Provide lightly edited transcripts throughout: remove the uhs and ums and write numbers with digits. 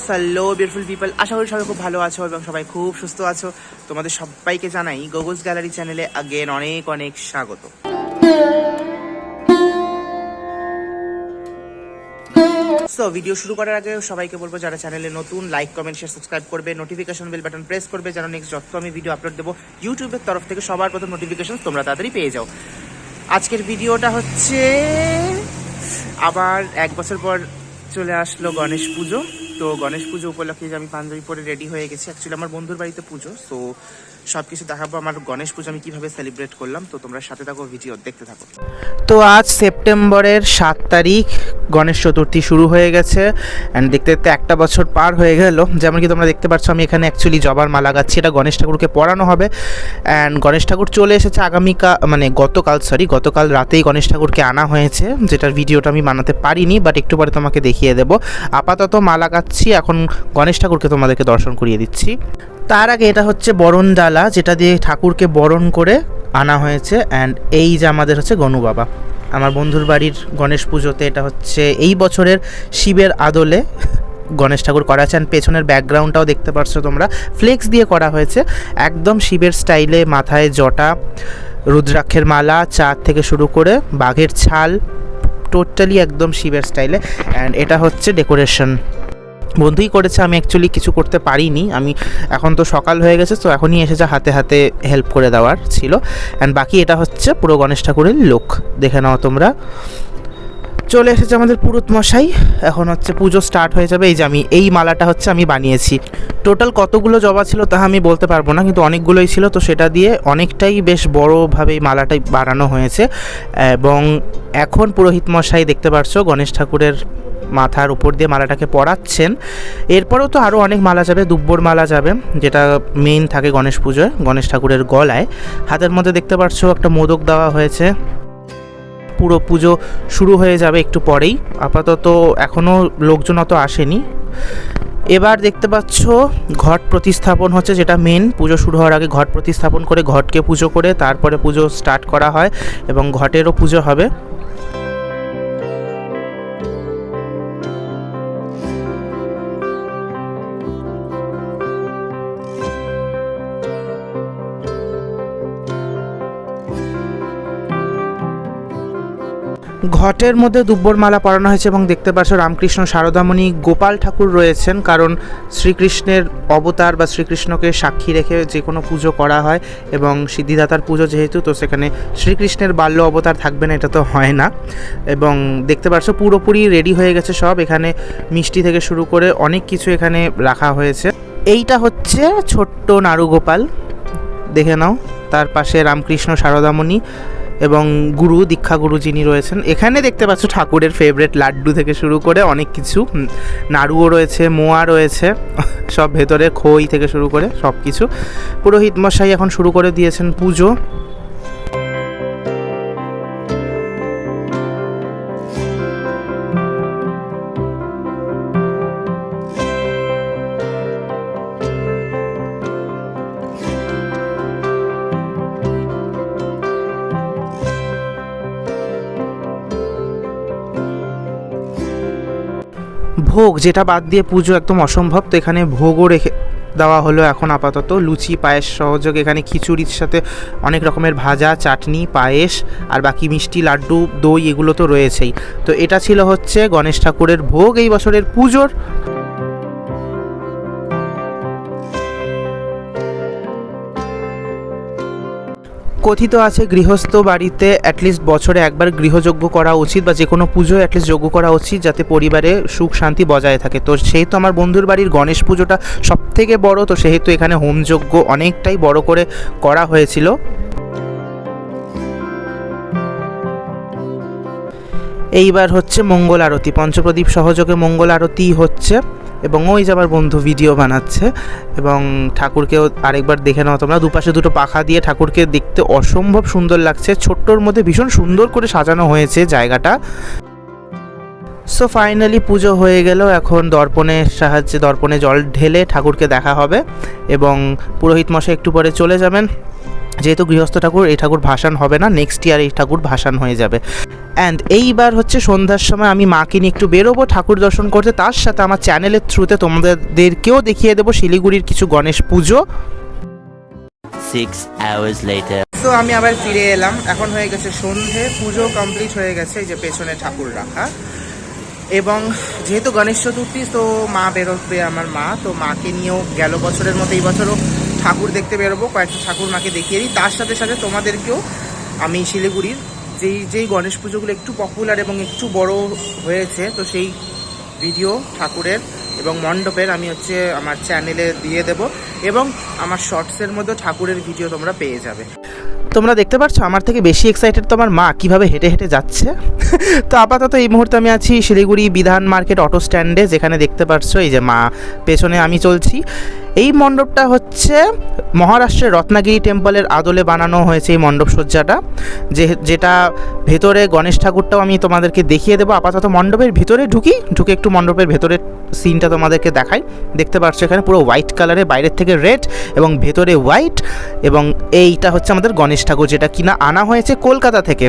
Hello beautiful people, আশা করি সবাই খুব ভালো আছো এবং সবাই খুব সুস্থ আছো। তোমাদের সবাইকে জানাই গোগোস গ্যালারি চ্যানেলে আগেন অনেক অনেক স্বাগত। সো ভিডিও শুরু করার আগে সবাইকে বলবো যারা চ্যানেলে নতুন, লাইক কমেন্ট শেয়ার সাবস্ক্রাইব করবে, নোটিফিকেশন বেল বাটন প্রেস করবে যেন নেক্সট যত আমি ভিডিও আপলোড দেবো ইউটিউবের তরফ থেকে সবার প্রথম নোটিফিকেশন তোমরা তাড়াতাড়ি পেয়ে যাও। আজকের ভিডিওটা হচ্ছে আবার এক বছর পর চলে আসলো গণেশ পুজো। তো গণেশ পুজো উপলক্ষে যে আমি পাঞ্জাবি পরে রেডি হয়ে গেছি, অ্যাকচুয়ালি আমার বন্ধুর বাড়িতে পুজো, সো সব কিছু দেখাবো আমার গণেশ পুজো আমি কীভাবে সেলিব্রেট করলাম। তো তোমরা সাথে থাকো, ভিডিও দেখতে থাকো। তো আজ সেপ্টেম্বরের 7 তারিখ গণেশ চতুর্থী শুরু হয়ে গেছে অ্যান্ড দেখতে দেখতে একটা বছর পার হয়ে গেল। যেমন কি তোমরা দেখতে পাচ্ছ আমি এখানে অ্যাকচুয়ালি জবার মালা গাচ্ছি, এটা গণেশ ঠাকুরকে পরানো হবে অ্যান্ড গণেশ ঠাকুর চলে এসেছে গতকাল রাতেই গণেশ ঠাকুরকে আনা হয়েছে, যেটার ভিডিওটা আমি বানাতে পারিনি, বাট একটু পরে তোমাকে দেখিয়ে দেবো। আপাতত মালা গাচ্ছি, এখন গণেশ ঠাকুরকে তোমাদেরকে দর্শন করিয়ে দিচ্ছি। তার আগে এটা হচ্ছে বরণ ডালা, যেটা দিয়ে ঠাকুরকে বরণ করে আনা হয়েছে অ্যান্ড এই যে আমাদের হচ্ছে গনু বাবা। আমার বন্ধুর বাড়ির গণেশ পুজোতে এটা হচ্ছে এই বছরের শিবের আদলে গণেশ ঠাকুর করা আছে অ্যান্ড পেছনের ব্যাকগ্রাউন্ডটাও দেখতে পাচ্ছ তোমরা, ফ্লেক্স দিয়ে করা হয়েছে একদম শিবের স্টাইলে। মাথায় জটা, রুদ্রাক্ষের মালা, চাঁদ থেকে শুরু করে বাঘের ছাল, টোটালি একদম শিবের স্টাইলে। অ্যান্ড এটা হচ্ছে ডেকোরেশন বন্ধুই করেছে, আমি অ্যাকচুয়ালি কিছু করতে পারিনি। আমি এখন তো সকাল হয়ে গেছে, তো এখনই এসেছে হাতে হাতে হেল্প করে দেওয়ার ছিল। অ্যান্ড বাকি এটা হচ্ছে পুরো গণেশ ঠাকুরের লুক, দেখে নাও তোমরা। চলে এসেছে আমাদের পুরোহিত মশাই, এখন হচ্ছে পুজো স্টার্ট হয়ে যাবে। এই যে এই মালাটা হচ্ছে আমি বানিয়েছি। টোটাল কতগুলো জবা ছিল তা আমি বলতে পারবো না, কিন্তু অনেকগুলোই ছিল, তো সেটা দিয়ে অনেকটাই বেশ বড়োভাবে এই মালাটাই বানানো হয়েছে। এবং এখন পুরোহিত মশাই দেখতে পাচ্ছ গণেশ ঠাকুরের মাথার উপর দিয়ে মালাটাকে পরাচ্ছেন। এরপরেও তো আরও অনেক মালা যাবে, দুব্বর মালা যাবে, যেটা মেইন থাকে গণেশ পুজোয় গণেশ ঠাকুরের গলায়। হাতের মধ্যে দেখতে পাচ্ছ একটা মোদক দেওয়া হয়েছে। পুরো পুজো শুরু হয়ে যাবে একটু পরেই, আপাতত এখনও লোকজন অত আসেনি। এবার দেখতে পাচ্ছ ঘট প্রতিস্থাপন হচ্ছে, যেটা মেন। পুজো শুরু হওয়ার আগে ঘট প্রতিস্থাপন করে ঘটকে পুজো করে তারপরে পুজো স্টার্ট করা হয় এবং ঘটেরও পুজো হবে। ঘটের মধ্যে দুব্বর মালা পরানো হয়েছে এবং দেখতে পাচ্ছ রামকৃষ্ণ, শারদামণি, গোপাল ঠাকুর রয়েছেন, কারণ শ্রীকৃষ্ণের অবতার বা শ্রীকৃষ্ণকে সাক্ষী রেখে যে কোনো পুজো করা হয় এবং সিদ্ধিদাতার পুজো যেহেতু, তো সেখানে শ্রীকৃষ্ণের বাল্য অবতার থাকবে না এটা তো হয় না। এবং দেখতে পাচ্ছ পুরোপুরি রেডি হয়ে গেছে সব, এখানে মিষ্টি থেকে শুরু করে অনেক কিছু এখানে রাখা হয়েছে। এইটা হচ্ছে ছোট্ট নারুগোপাল, দেখে নাও। তার পাশে রামকৃষ্ণ, শারদামণি এবং গুরু, দীক্ষা গুরু যিনি রয়েছেন। এখানে দেখতে পাচ্ছ ঠাকুরের ফেভারিট লাড্ডু থেকে শুরু করে অনেক কিছু, নাড়ুও রয়েছে, মোয়া রয়েছে, সব ভেতরে খই থেকে শুরু করে সব কিছু। পুরোহিত মশাই এখন শুরু করে দিয়েছেন পুজো। ভোগ, যেটা বাদ দিয়ে পুজো একদম অসম্ভব, তো এখানে ভোগও রেখে দেওয়া হলো এখন আপাতত। লুচি, পায়েস সহযোগ, এখানে খিচুড়ির সাথে অনেক রকমের ভাজা, চাটনি, পায়েস আর বাকি মিষ্টি, লাড্ডু, দই এগুলো তো রয়েছেই। তো এটা ছিল হচ্ছে গণেশ ঠাকুরের ভোগ এই বছরের পুজোর। কথিত আছে গৃহস্থ বাড়িতে অ্যাটলিস্ট বছরে একবার গৃহযজ্ঞ করা উচিত, বা যে কোনো পুজোয় অ্যাটলিস্ট যজ্ঞ করা উচিত, যাতে পরিবারে সুখ শান্তি বজায় থাকে। তো সেহেতু আমার বন্ধুর বাড়ির গণেশ পুজোটা সবথেকে বড়, তো সেহেতু এখানে হোমযজ্ঞ অনেকটাই বড় করে করা হয়েছিল। এইবার হচ্ছে মঙ্গল আরতি, পঞ্চপ্রদীপ সহযোগে মঙ্গল আরতি হচ্ছে এবং ওই যে আমার বন্ধু ভিডিও বানাচ্ছে। এবং ঠাকুরকেও আরেকবার দেখে নাও তোমরা, দুপাশে দুটো পাখা দিয়ে ঠাকুরকে দেখতে অসম্ভব সুন্দর লাগছে। ছোট্টর মধ্যে ভীষণ সুন্দর করে সাজানো হয়েছে জায়গাটা। সো ফাইনালি পুজো হয়ে গেল, এখন দর্পণের সাহায্যে দর্পণে জল ঢেলে ঠাকুরকে দেখা হবে এবং পুরোহিত মশাই একটু পরে চলে যাবেন। যেহেতু গৃহস্থ ঠাকুর, এই ঠাকুর ভাসান হবে না, নেক্সট ইয়ার এই ঠাকুর ভাসান হয়ে যাবে। অ্যান্ড এইবার হচ্ছে সন্ধ্যার সময় আমি মাকে নিয়ে একটু বেরোবো ঠাকুর দর্শন করতে, তার সাথে আমার চ্যানেলের থ্রুতে তোমাদেরকেও দেখিয়ে দেবো শিলিগুড়ির কিছু গণেশ পুজো। 6 hours later. তো আমি আবার ফিরে এলাম, এখন হয়ে গেছে সন্ধে, পুজো কমপ্লিট হয়ে গেছে, এই যে পেছনে ঠাকুর রাখা। এবং যেহেতু গণেশ চতুর্থী, তো মা বেরোবে আমার মা, তো মাকে নিয়েও গেল বছরের মতো এই বছরও ঠাকুর দেখতে বেরোবো, কয়েকটা ঠাকুর মাকে দেখিয়ে দিই। তার সাথে সাথে তোমাদেরকেও আমি শিলিগুড়ির যেই গণেশ পুজোগুলো একটু পপুলার এবং একটু বড় হয়েছে, তো সেই ভিডিও ঠাকুরের এবং মণ্ডপের আমি হচ্ছে আমার চ্যানেলে দিয়ে দেব, এবং আমার শর্টসের মধ্যে ঠাকুরের ভিডিও তোমরা পেয়ে যাবে। তোমরা দেখতে পাচ্ছ আমার থেকে বেশি এক্সাইটেড তো আমার মা কীভাবে হেঁটে হেঁটে যাচ্ছে। তো আপাতত এই মুহূর্তে আমি আছি শিলিগুড়ি বিধান মার্কেট অটো স্ট্যান্ডে, যেখানে দেখতে পাচ্ছ এই যে মা পেছনে, আমি চলছি। এই মণ্ডপটা হচ্ছে মহারাষ্ট্রের রত্নাগিরি টেম্পলের আদলে বানানো হয়েছে এই মণ্ডপ সজ্জাটা, যেটা ভেতরে গণেশ ঠাকুরটাও আমি তোমাদেরকে দেখিয়ে দেবো। আপাতত মণ্ডপের ভিতরে ঢুকে একটু মণ্ডপের ভেতরের সিনটা তোমাদেরকে দেখাই। দেখতে পাচ্ছ এখানে পুরো হোয়াইট কালারে, বাইরের থেকে রেড এবং ভেতরে হোয়াইট, এবং এইটা হচ্ছে আমাদের গণেশ ঠাকুর, যেটা কিনা আনা হয়েছে কলকাতা থেকে।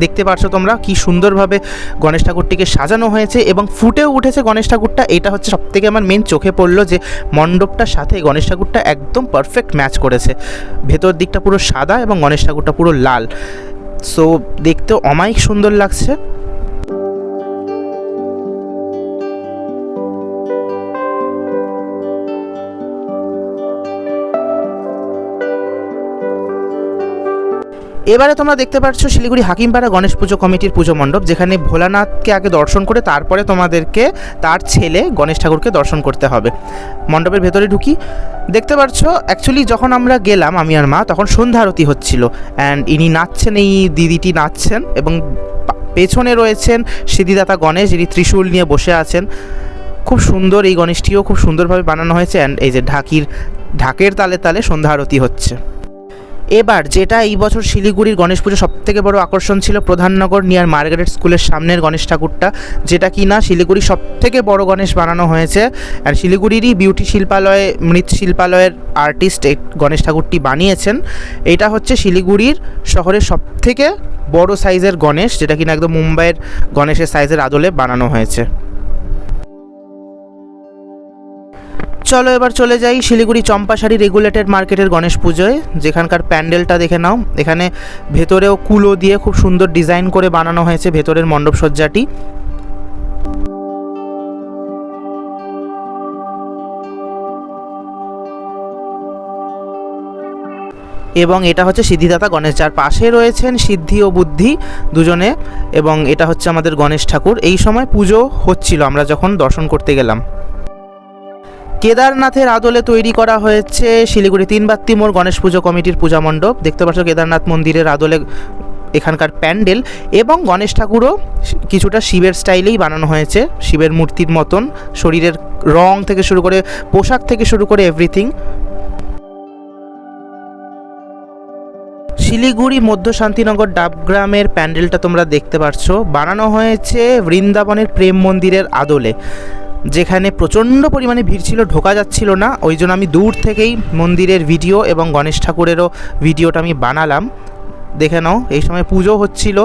দেখতে পাচ্ছ তোমরা কি সুন্দরভাবে গণেশ ঠাকুরটিকে সাজানো হয়েছে এবং ফুটেও উঠেছে গণেশ ঠাকুরটা। এটা হচ্ছে সবথেকে আমার মেন চোখে পড়লো, যে মণ্ডপটার সাথে গণেশ ঠাকুরটা একদম পারফেক্ট ম্যাচ করেছে। ভেতর দিকটা পুরো সাদা এবং গণেশ ঠাকুরটা পুরো লাল, সো দেখতেও অমায়িক সুন্দর লাগছে। এবারে তোমরা দেখতে পাচ্ছ শিলিগুড়ি হাকিমপাড়া গণেশ পুজো কমিটির পুজো মণ্ডপ, যেখানে ভোলানাথকে আগে দর্শন করে তারপরে তোমাদেরকে তার ছেলে গণেশ ঠাকুরকে দর্শন করতে হবে। মণ্ডপের ভেতরে ঢুকি, দেখতে পাচ্ছ অ্যাকচুয়ালি যখন আমরা গেলাম আমি আর মা, তখন সন্ধ্যা আরতি হচ্ছিল, অ্যান্ড ইনি নাচছেন, এই দিদিটি নাচছেন, এবং পেছনে রয়েছেন সিদ্ধিদাতা গণেশ, যিনি ত্রিশূল নিয়ে বসে আছেন। খুব সুন্দর, এই গণেশটিও খুব সুন্দরভাবে বানানো হয়েছে, অ্যান্ড এই যে ঢাকের তালে তালে সন্ধ্যা আরতি হচ্ছে। এবার যেটা এই বছর শিলিগুড়ির গণেশ পুজো সবথেকে বড় আকর্ষণ ছিল প্রধাননগর নিয়ার মার্গারেট স্কুলের সামনের গণেশ ঠাকুরটা, যেটা কি না শিলিগুড়ির সবথেকে বড় গণেশ বানানো হয়েছে। আর শিলিগুড়িরই বিউটি শিল্পালয়, মৃৎশিল্পালয়ের আর্টিস্ট এই গণেশ ঠাকুরটি বানিয়েছেন। এটা হচ্ছে শিলিগুড়ির শহরের সবথেকে বড় সাইজের গণেশ, যেটা কিনা একদম মুম্বাইয়ের গণেশের সাইজের আদলে বানানো হয়েছে। চলো এবার চলে যাই শিলিগুড়ি চম্পাশাড়ি রেগুলেটেড মার্কেটের গণেশ পুজোয়, যেখানকার প্যান্ডেলটা দেখে নাও। এখানে ভেতরেও কুলো দিয়ে খুব সুন্দর ডিজাইন করে বানানো হয়েছে ভেতরের মণ্ডপ সজ্জাটি। এবং এটা হচ্ছে সিদ্ধিদাতা গণেশ, যার পাশে রয়েছেন সিদ্ধি ও বুদ্ধি দুজনে, এবং এটা হচ্ছে আমাদের গণেশ ঠাকুর। এই সময় পুজো হচ্ছিল আমরা যখন দর্শন করতে গেলাম। কেদারনাথের আদলে তৈরি করা হয়েছে শিলিগুড়ি 3 বাত্তি মোড় গণেশ পুজো কমিটির পূজা মণ্ডপ। দেখতে পাচ্ছ কেদারনাথ মন্দিরের আদলে এখানকার প্যান্ডেল, এবং গণেশ ঠাকুরও কিছুটা শিবের স্টাইলেই বানানো হয়েছে, শিবের মূর্তির মতন। শরীরের রং থেকে শুরু করে, পোশাক থেকে শুরু করে এভরিথিং। শিলিগুড়ি মধ্য শান্তিনগর ডাবগ্রামের প্যান্ডেলটা তোমরা দেখতে পাচ্ছ, বানানো হয়েছে বৃন্দাবনের প্রেম মন্দিরের আদলে, যেখানে প্রচণ্ড পরিমাণে ভিড় ছিল, ঢোকা যাচ্ছিল না। ওই জন্য আমি দূর থেকেই মন্দিরের ভিডিও এবং গণেশ ঠাকুরেরও ভিডিওটা আমি বানালাম। দেখে নাও, এই সময় পুজো হচ্ছিল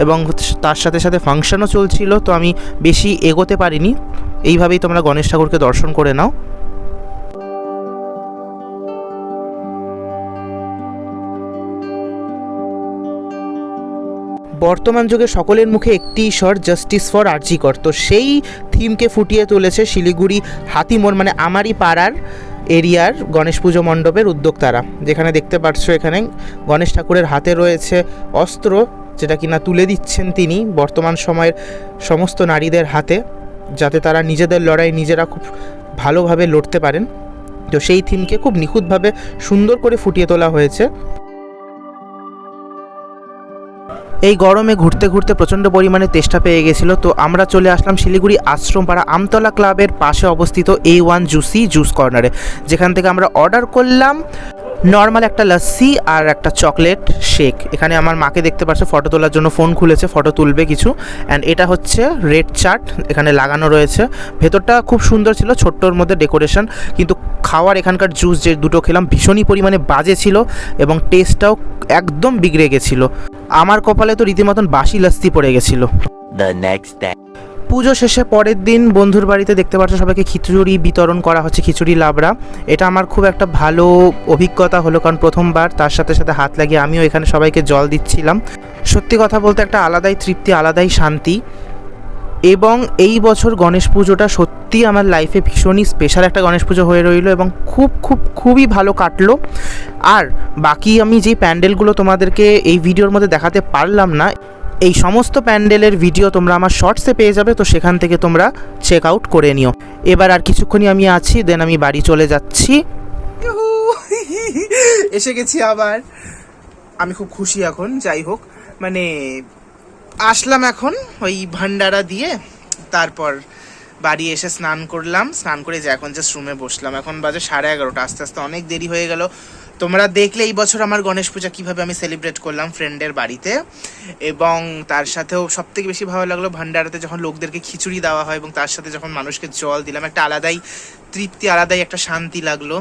এবং তার সাথে সাথে ফাংশনও চলছিল, তো আমি বেশি এগোতে পারিনি। এইভাবেই তোমরা গণেশ ঠাকুরকে দর্শন করে নাও। বর্তমান যুগে সকলের মুখে একটি স্বর, জাস্টিস ফর আরজি কর। তো সেই থিমকে ফুটিয়ে তুলেছে শিলিগুড়ি হাতিমোড়, মানে আমারই পাড়ার এরিয়ার গণেশ পুজো মণ্ডপের উদ্যোক্তারা। যেখানে দেখতে পাচ্ছ এখানে গণেশ ঠাকুরের হাতে রয়েছে অস্ত্র, যেটা কিনা তুলে দিচ্ছেন তিনি বর্তমান সময়ের সমস্ত নারীদের হাতে, যাতে তারা নিজেদের লড়াই নিজেরা খুব ভালোভাবে লড়তে পারেন। তো সেই থিমকে খুব নিখুঁতভাবে সুন্দর করে ফুটিয়ে তোলা হয়েছে। এই গরমে ঘুরতে ঘুরতে প্রচণ্ড পরিমাণে তেষ্টা পেয়ে গেছিলো, তো আমরা চলে আসলাম শিলিগুড়ি আশ্রমপাড়া আমতলা ক্লাবের পাশে অবস্থিত A1 জুসি জুস কর্নারে, যেখান থেকে আমরা অর্ডার করলাম নর্মাল একটা লস্যি আর একটা চকলেট শেক। এখানে আমার মাকে দেখতে পাচ্ছে ফটো তোলার জন্য ফোন খুলেছে, ফটো তুলবে কিছু। অ্যান্ড এটা হচ্ছে রেড চাট, এখানে লাগানো রয়েছে। ভেতরটা খুব সুন্দর ছিল, ছোট্টর মধ্যে ডেকোরেশন, কিন্তু খাওয়ার এখানকার জুস যে দুটো খেলাম ভীষণই পরিমাণে বাজে ছিল এবং টেস্টটাও একদম বিগড়ে গেছিলো। আমার কপালে তো রীতিমতন বাসি লস্যি পড়ে গেছিলো। The next day. পুজো শেষে পরের দিন বন্ধুর বাড়িতে দেখতে পাচ্ছ সবাইকে খিচুড়ি বিতরণ করা হচ্ছে, খিচুড়ি লাবড়া। এটা আমার খুব একটা ভালো অভিজ্ঞতা হলো, কারণ প্রথমবার, তার সাথে সাথে হাত লাগিয়ে আমিও এখানে সবাইকে জল দিচ্ছিলাম। সত্যি কথা বলতে একটা আলাদাই তৃপ্তি, আলাদাই শান্তি। এবং এই বছর গণেশ পুজোটা সত্যি আমার লাইফে ভীষণই স্পেশাল একটা গণেশ পুজো হয়ে রইলো এবং খুবই ভালো কাটলো। আর বাকি আমি যে প্যান্ডেলগুলো তোমাদেরকে এই ভিডিওর মধ্যে দেখাতে পারলাম না, এই সমস্ত প্যান্ডেলের ভিডিও তোমরা আমার শর্টসে পেয়ে যাবে, তো সেখান থেকে তোমরা চেক আউট করে নিও। এবার আর কিছুক্ষণই আমি আছি, দেন আমি বাড়ি চলে যাচ্ছি। এসে গেছি আবার, আমি খুব খুশি এখন। যাই হোক, মানে আসলাম এখন ওই ভান্ডারা দিয়ে, তারপর বাড়ি এসে স্নান করলাম, স্নান করে যে এখন জাস্ট রুমে বসলাম। এখন বাজে 11:30, আস্তে আস্তে অনেক দেরি হয়ে গেল। তোমরা দেখলে এই বছর আমার গণেশ পূজা কীভাবে আমি সেলিব্রেট করলাম ফ্রেন্ডের বাড়িতে, এবং তার সাথেও সবথেকে বেশি ভালো লাগলো ভান্ডারাতে যখন লোকদেরকে খিচুড়ি দেওয়া হয় এবং তার সাথে যখন মানুষকে জল দিলাম, একটা আলাদাই তৃপ্তি, আলাদাই একটা শান্তি লাগলো।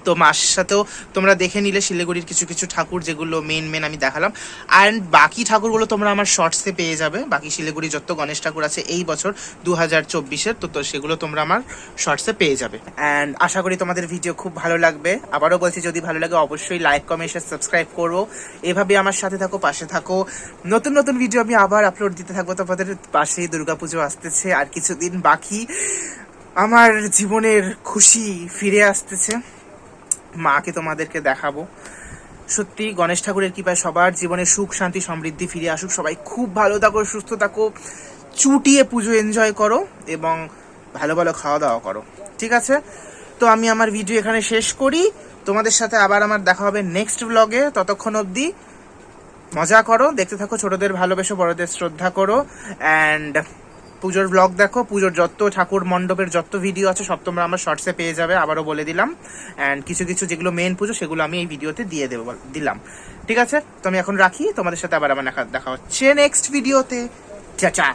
তো মার সাথেও তোমরা দেখে নিলে শিলিগুড়ির কিছু কিছু ঠাকুর, যেগুলো মেন আমি দেখালাম। অ্যান্ড বাকি ঠাকুরগুলো তোমরা আমার শর্টসে পেয়ে যাবে। বাকি শিলিগুড়ি যত গণেশ ঠাকুর আছে এই বছর 2024-এর, তো সেগুলো তোমরা আমার শর্টসে পেয়ে যাবে। অ্যান্ড আশা করি তোমাদের ভিডিও খুব ভালো লাগবে। আবারও বলছি, যদি ভালো লাগে অবশ্যই লাইক, কমেন্ট, শেয়ার, সাবস্ক্রাইব করো। এভাবে আমার সাথে থাকো, পাশে থাকো। নতুন নতুন ভিডিও আমি আবার আপলোড দিতে থাকবো তোমাদের পাশেই। দুর্গাপুজো আসতেছে, আর কিছুদিন বাকি। আমার জীবনের খুশি ফিরে আসতেছে, মাকে তোমাদেরকে দেখাবো। সত্যি গণেশ ঠাকুরের কৃপায় সবার জীবনে সুখ, শান্তি, সমৃদ্ধি ফিরে আসুক। সবাই খুব ভালো থাকো, সুস্থ থাকো, চুটিয়ে পুজো এনজয় করো এবং ভালো ভালো খাওয়া দাওয়া করো, ঠিক আছে? তো আমি আমার ভিডিও এখানে শেষ করি। তোমাদের সাথে আবার আমার দেখা হবে নেক্সট ব্লগে। ততক্ষণ অবধি মজা করো, দেখতে থাকো, ছোটদের ভালোবেসো, বড়দের শ্রদ্ধা করো। অ্যান্ড পুজোর ব্লগ দেখো, পুজোর যত ঠাকুর মণ্ডপের যত ভিডিও আছে সব তোমরা আমার শর্টসে পেয়ে যাবে, আবারও বলে দিলাম। অ্যান্ড কিছু কিছু যেগুলো মেন পুজো সেগুলো আমি এই ভিডিওতে দিয়ে দিলাম, ঠিক আছে? তো আমি এখন রাখি, তোমাদের সাথে আবার আমার দেখা হচ্ছে নেক্সট ভিডিওতে। চা।